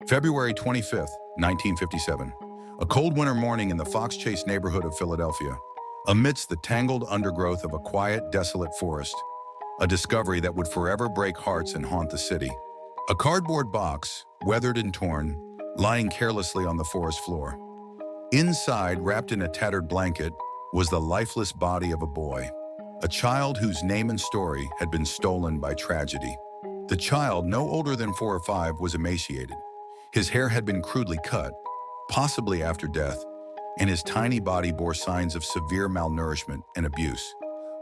February 25th, 1957. A cold winter morning in the Fox Chase neighborhood of Philadelphia. Amidst the tangled undergrowth of a quiet, desolate forest, a discovery that would forever break hearts and haunt the city. A cardboard box, weathered and torn, lying carelessly on the forest floor. Inside, wrapped in a tattered blanket, was the lifeless body of a boy. A child whose name and story had been stolen by tragedy. The child, no older than 4 or 5, was emaciated. His hair had been crudely cut, possibly after death, and his tiny body bore signs of severe malnourishment and abuse.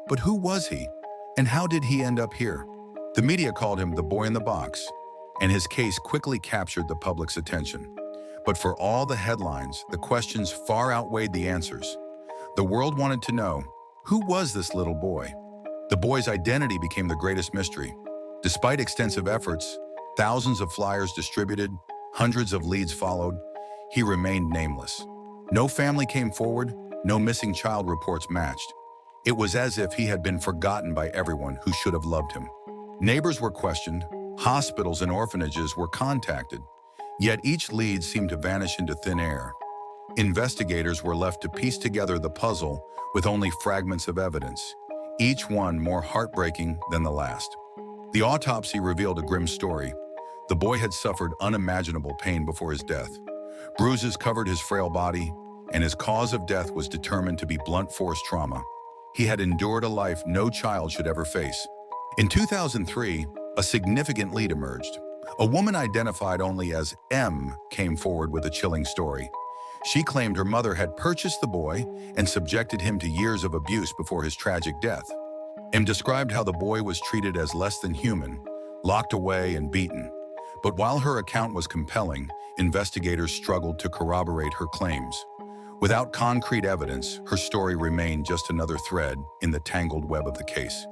But who was he, and how did he end up here? The media called him the boy in the box, and his case quickly captured the public's attention. But for all the headlines, the questions far outweighed the answers. The world wanted to know, who was this little boy? The boy's identity became the greatest mystery. Despite extensive efforts, thousands of flyers distributed, hundreds of leads followed, he remained nameless. No family came forward, no missing child reports matched. It was as if he had been forgotten by everyone who should have loved him. Neighbors were questioned, hospitals and orphanages were contacted, yet each lead seemed to vanish into thin air. Investigators were left to piece together the puzzle with only fragments of evidence, each one more heartbreaking than the last. The autopsy revealed a grim story. The boy had suffered unimaginable pain before his death. Bruises covered his frail body, and his cause of death was determined to be blunt force trauma. He had endured a life no child should ever face. In 2003, a significant lead emerged. A woman identified only as M came forward with a chilling story. She claimed her mother had purchased the boy and subjected him to years of abuse before his tragic death. M described how the boy was treated as less than human, locked away and beaten. But while her account was compelling, investigators struggled to corroborate her claims. Without concrete evidence, her story remained just another thread in the tangled web of the case.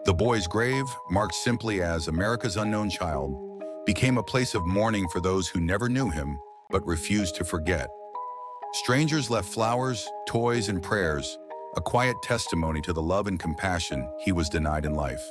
The boy's grave, marked simply as America's unknown child, became a place of mourning for those who never knew him but refused to forget. Strangers left flowers, toys, and prayers, a quiet testimony to the love and compassion he was denied in life.